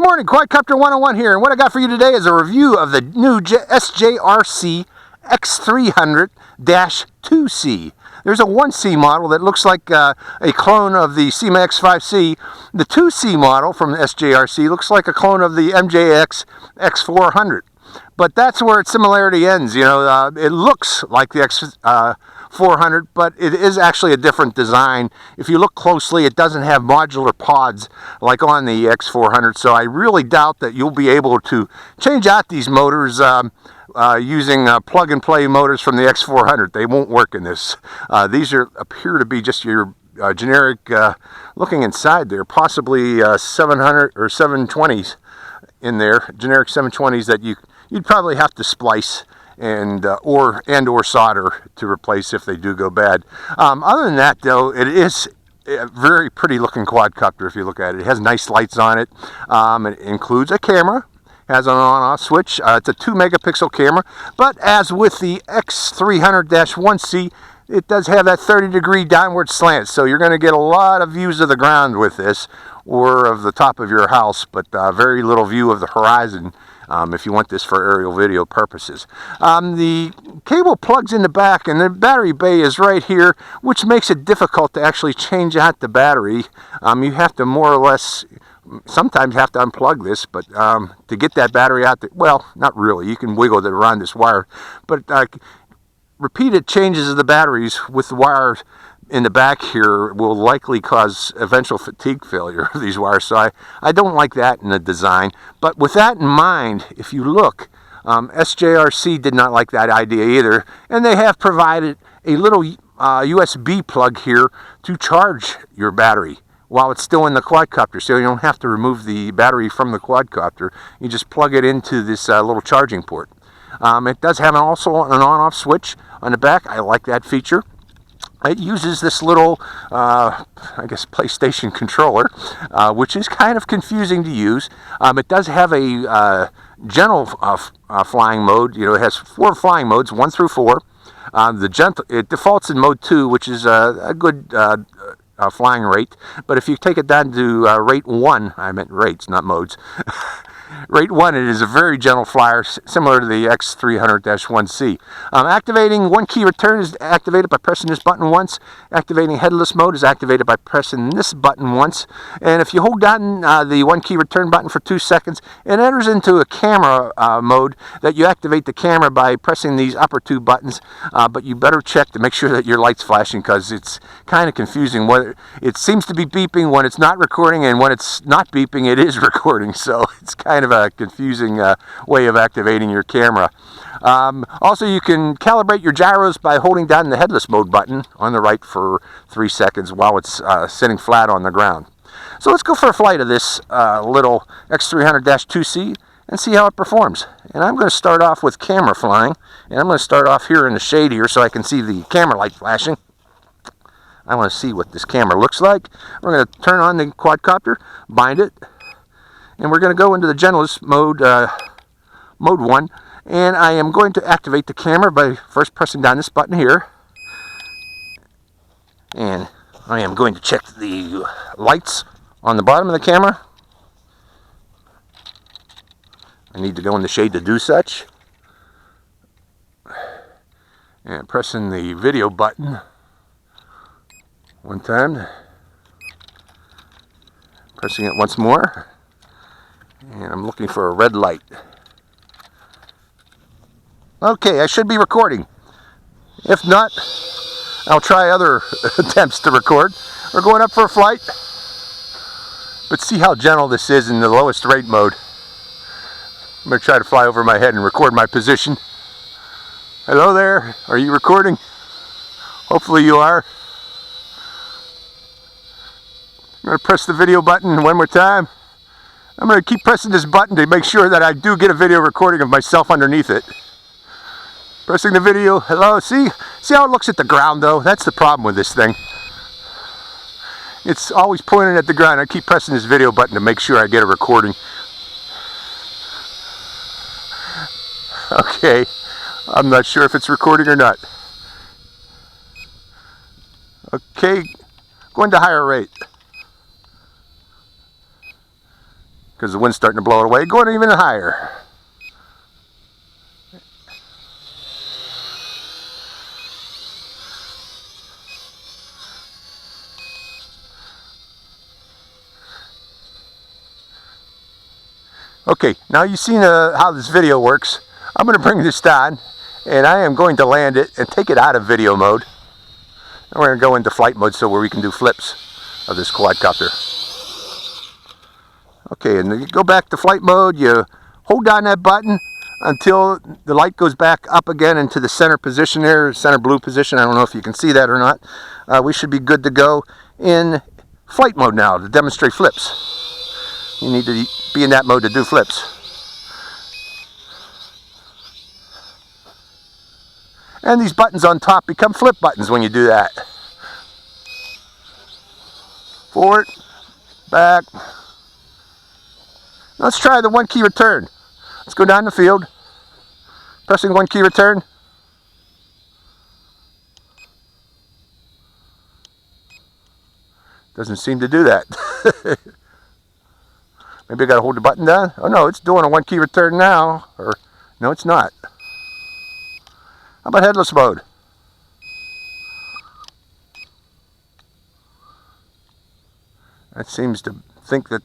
morning, Quadcopter 101 here, and what I got for you today is a review of the new SJRC X300-2C. There's a 1C model that looks like a clone of the X5C. The 2C model from the SJRC looks like a clone of the MJX X400. But that's where its similarity ends. You know, it looks like the X400, but it is actually a different design. If you look closely, it doesn't have modular pods like on the X400, so I really doubt that you'll be able to change out these motors using plug-and-play motors from the X400. They won't work in this. These appear to be just your generic, looking inside there, possibly 700 or 720s in there, generic 720s that you'd probably have to splice and or solder to replace if they do go bad. Other than that, though, it is a very pretty looking quadcopter if you look at it. It has nice lights on it. It includes a camera, has an on-off switch. It's a 2 megapixel camera, but as with the X300-1C, it does have that 30-degree downward slant, so you're going to get a lot of views of the ground with this, or of the top of your house, but very little view of the horizon if you want this for aerial video purposes. The cable plugs in the back, and the battery bay is right here, which makes it difficult to actually change out the battery. You have to more or less, sometimes have to unplug this, but to get that battery out, well, not really. You can wiggle it around this wire, but repeated changes of the batteries with the wires in the back here will likely cause eventual fatigue failure of these wires, so I don't like that in the design. But with that in mind, if you look, SJRC did not like that idea either, and they have provided a little USB plug here to charge your battery while it's still in the quadcopter, so you don't have to remove the battery from the quadcopter. You just plug it into this little charging port. It does have also an on-off switch on the back. I like that feature. It uses this little, I guess, PlayStation controller, which is kind of confusing to use. It does have a gentle flying mode. You know, it has 4 flying modes, 1 through 4. It defaults in mode 2, which is a good flying rate. But if you take it down to rate 1, I meant rates, not modes. Rate 1, it is a very gentle flyer, similar to the X300-1C. Activating one key return is activated by pressing this button once. Activating headless mode is activated by pressing this button once. And if you hold down the one key return button for 2 seconds, it enters into a camera mode that you activate the camera by pressing these upper 2 buttons. But you better check to make sure that your light's flashing, because it's kind of confusing. Whether it seems to be beeping when it's not recording, and when it's not beeping, it is recording. So it's kind of a confusing way of activating your camera. Also, you can calibrate your gyros by holding down the headless mode button on the right for 3 seconds while it's sitting flat on the ground. So let's go for a flight of this little X300-2C and see how it performs. And I'm going to start off with camera flying, and I'm going to start off here in the shade here so I can see the camera light flashing. I want to see what this camera looks like. We're going to turn on the quadcopter, bind it, and we're going to go into the gentlest mode, mode 1, and I am going to activate the camera by first pressing down this button here, and I am going to check the lights on the bottom of the camera. I need to go in the shade to do such, and pressing the video button one time, pressing it once more. And I'm looking for a red light. Okay, I should be recording. If not, I'll try other attempts to record. We're going up for a flight. But see how gentle this is in the lowest rate mode. I'm going to try to fly over my head and record my position. Hello there. Are you recording? Hopefully you are. I'm going to press the video button one more time. I'm going to keep pressing this button to make sure that I do get a video recording of myself underneath it. Pressing the video. Hello. See how it looks at the ground, though? That's the problem with this thing. It's always pointing at the ground. I keep pressing this video button to make sure I get a recording. Okay. I'm not sure if it's recording or not. Okay. Going to higher rate. because the wind's starting to blow it away, going even higher. Okay, now you've seen how this video works. I'm going to bring this down, and I am going to land it and take it out of video mode. And we're going to go into flight mode so where we can do flips of this quadcopter. Okay, and you go back to flight mode, you hold down that button until the light goes back up again into the center position there, center blue position. I don't know if you can see that or not. We should be good to go in flight mode now to demonstrate flips. You need to be in that mode to do flips. And these buttons on top become flip buttons when you do that. Forward, back. Let's try the 1 key return. Let's go down the field, pressing 1 key return. Doesn't seem to do that. Maybe I got to hold the button down. Oh no, it's doing a 1 key return now. Or no, it's not. How about headless mode? That seems to think that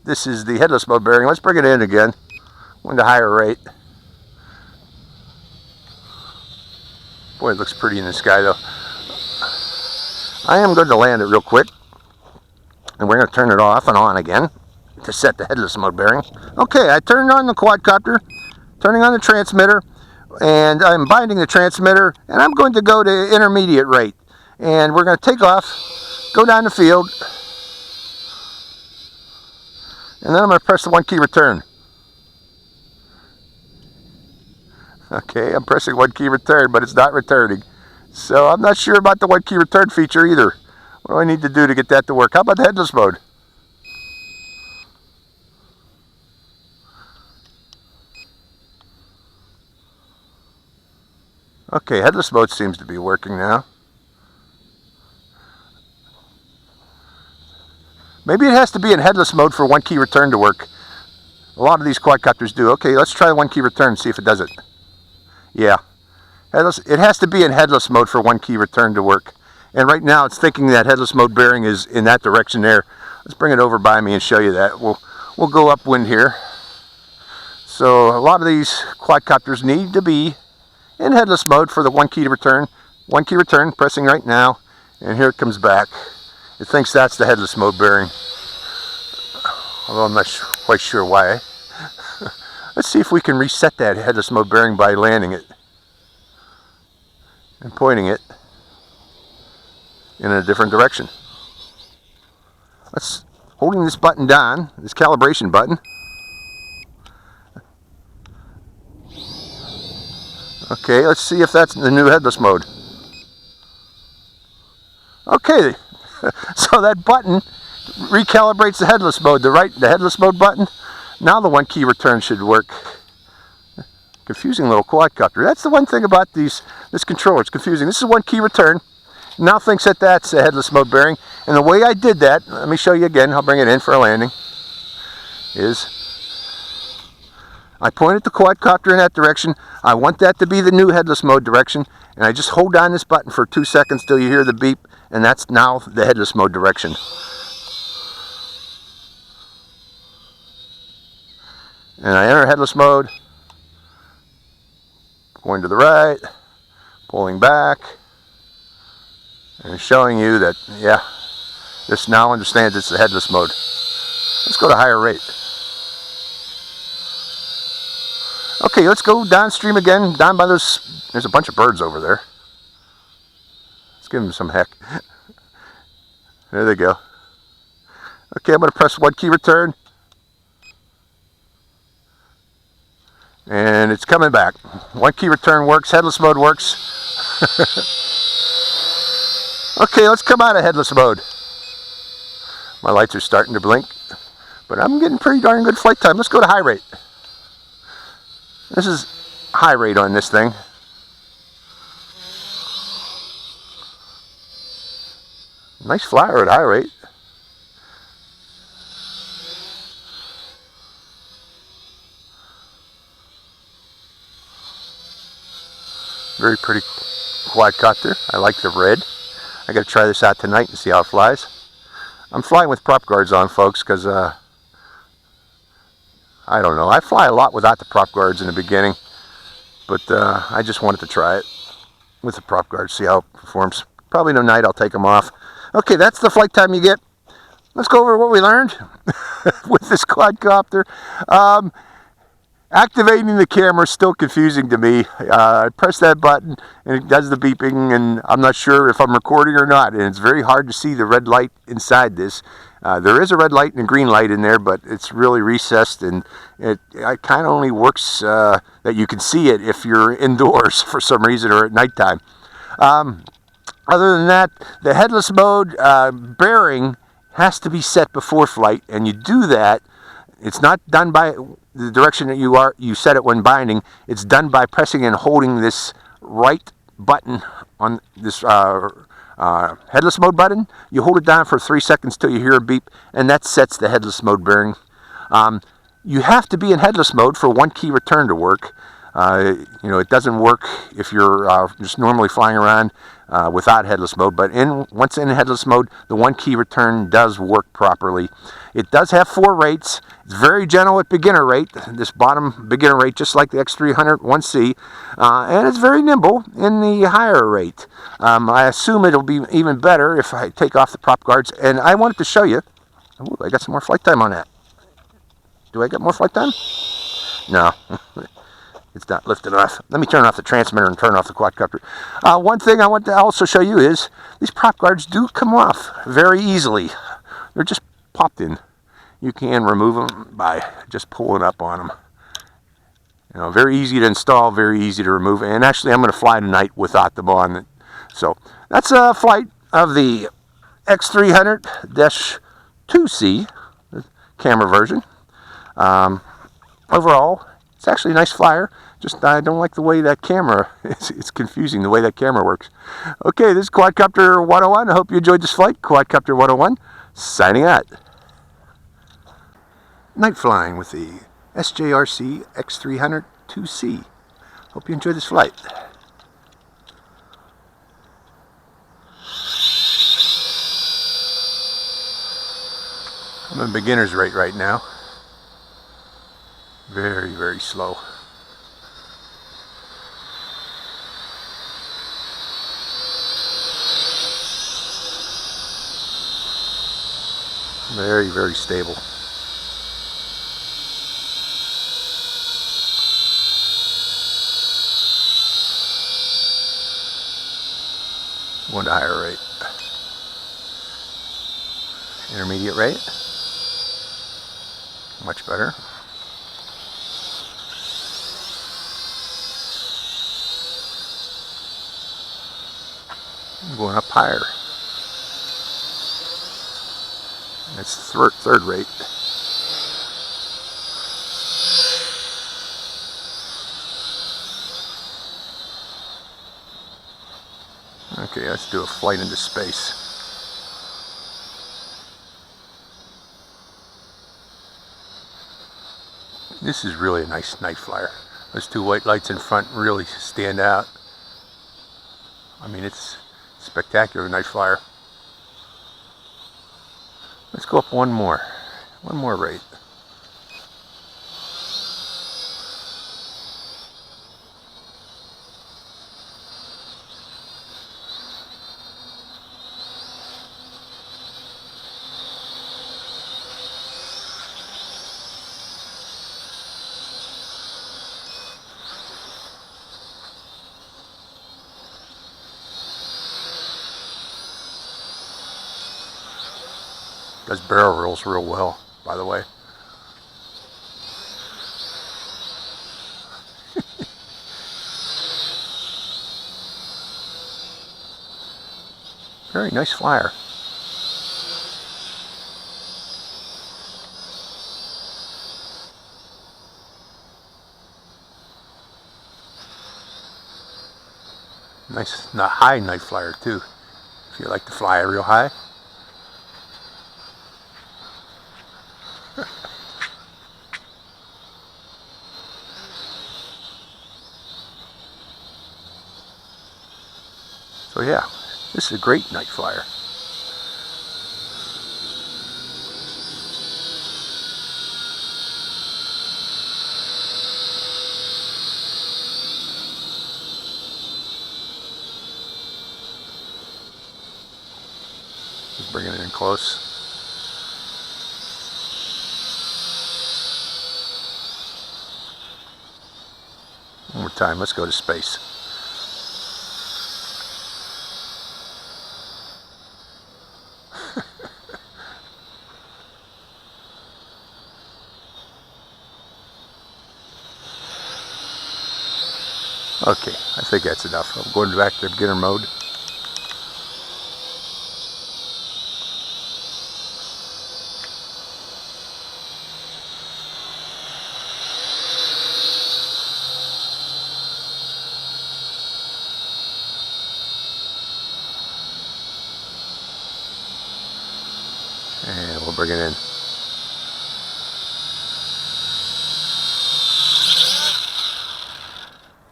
this is the headless mode bearing. Let's bring it in again. One to higher rate. Boy, it looks pretty in the sky though. I am going to land it real quick. And we're going to turn it off and on again to set the headless mode bearing. Okay, I turned on the quadcopter, turning on the transmitter, and I'm binding the transmitter, and I'm going to go to intermediate rate. And we're going to take off, go down the field, and then I'm going to press the 1 key return. Okay, I'm pressing 1 key return, but it's not returning. So I'm not sure about the 1 key return feature either. What do I need to do to get that to work? How about the headless mode? Okay, headless mode seems to be working now. Maybe it has to be in headless mode for 1 key return to work. A lot of these quadcopters do. Okay, let's try 1 key return and see if it does it. Yeah. It has to be in headless mode for 1 key return to work. And right now it's thinking that headless mode bearing is in that direction there. Let's bring it over by me and show you that. We'll go upwind here. So a lot of these quadcopters need to be in headless mode for the 1 key to return. 1 key return, pressing right now, and here it comes back. It thinks that's the headless mode bearing. Although I'm not quite sure why. Let's see if we can reset that headless mode bearing by landing it and pointing it in a different direction. Let's holding this button down, this calibration button. Okay, let's see if that's the new headless mode. Okay, so that button recalibrates the headless mode. The headless mode button. Now the 1 key return should work. Confusing little quadcopter. That's the one thing about this controller. It's confusing. This is 1 key return. Now thinks that that's the headless mode bearing. And the way I did that, let me show you again. I'll bring it in for a landing. Is I pointed the quadcopter in that direction. I want that to be the new headless mode direction. And I just hold down this button for 2 seconds till you hear the beep. And that's now the headless mode direction. And I enter headless mode. Going to the right. Pulling back. And showing you that, yeah, this now understands it's the headless mode. Let's go to higher rate. Okay, let's go downstream again, down by those, there's a bunch of birds over there. Let's give them some heck. There they go. Okay, I'm going to press 1 key return. And it's coming back. 1 key return works, headless mode works. Okay, let's come out of headless mode. My lights are starting to blink, but I'm getting pretty darn good flight time. Let's go to high rate. This is high rate on this thing. Nice flyer at high rate. Very pretty quadcopter. I like the red. I got to try this out tonight and see how it flies. I'm flying with prop guards on, folks, because I don't know. I fly a lot without the prop guards in the beginning, but I just wanted to try it with the prop guards, see how it performs. Probably tonight I'll take them off. Okay, that's the flight time you get. Let's go over what we learned with this quadcopter. Activating the camera is still confusing to me. I press that button and it does the beeping, and I'm not sure if I'm recording or not, and it's very hard to see the red light inside this. There is a red light and a green light in there, but it's really recessed, and it kind of only works that you can see it if you're indoors for some reason or at nighttime. Other than that, the headless mode bearing has to be set before flight, and you do that. It's not done by the direction that you set it when binding. It's done by pressing and holding this right button on this headless mode button. You hold it down for 3 seconds till you hear a beep, and that sets the headless mode bearing. You have to be in headless mode for one key return to work. It doesn't work if you're just normally flying around without headless mode, but once in headless mode, the one key return does work properly. It does have 4 rates. It's very gentle at beginner rate, this bottom beginner rate, just like the X300-2C, and it's very nimble in the higher rate. I assume it'll be even better if I take off the prop guards, and I wanted to show you. Ooh, I got some more flight time on that. Do I get more flight time? No. It's not lifting off. Let me turn off the transmitter and turn off the quadcopter. One thing I want to also show you is these prop guards do come off very easily. They're just popped in. You can remove them by just pulling up on them. Very easy to install, very easy to remove. And actually, I'm going to fly tonight without them on. So that's a flight of the X300-2C, the camera version. Overall, it's actually a nice flyer. Just I don't like the way that camera, it's confusing the way that camera works. Okay, this is Quadcopter 101. I hope you enjoyed this flight. Quadcopter 101, signing out. Night flying with the SJRC X300-2C. Hope you enjoyed this flight. I'm in beginner's rate right now. Very, very slow. Very, very stable. Going to higher rate. Intermediate rate. Much better. I'm going up higher. It's third rate. Okay, let's do a flight into space. This is really a nice night flyer. Those 2 white lights in front really stand out. I mean, it's spectacular night flyer. Let's go up one more rate. Does barrel rolls real well, by the way. Very nice flyer. Nice, high night flyer too, if you like to fly real high. So yeah, this is a great night flyer. Just bringing it in close. One more time, let's go to space. Okay, I think that's enough. I'm going back to beginner mode. And we'll bring it in.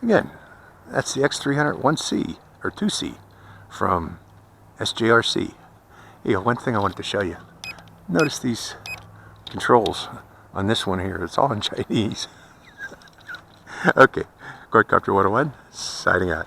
Again, that's the X300-1C or 2C from SJRC. Yeah, one thing I wanted to show you. Notice these controls on this one here. It's all in Chinese. Okay, Quadcopter 101, signing out.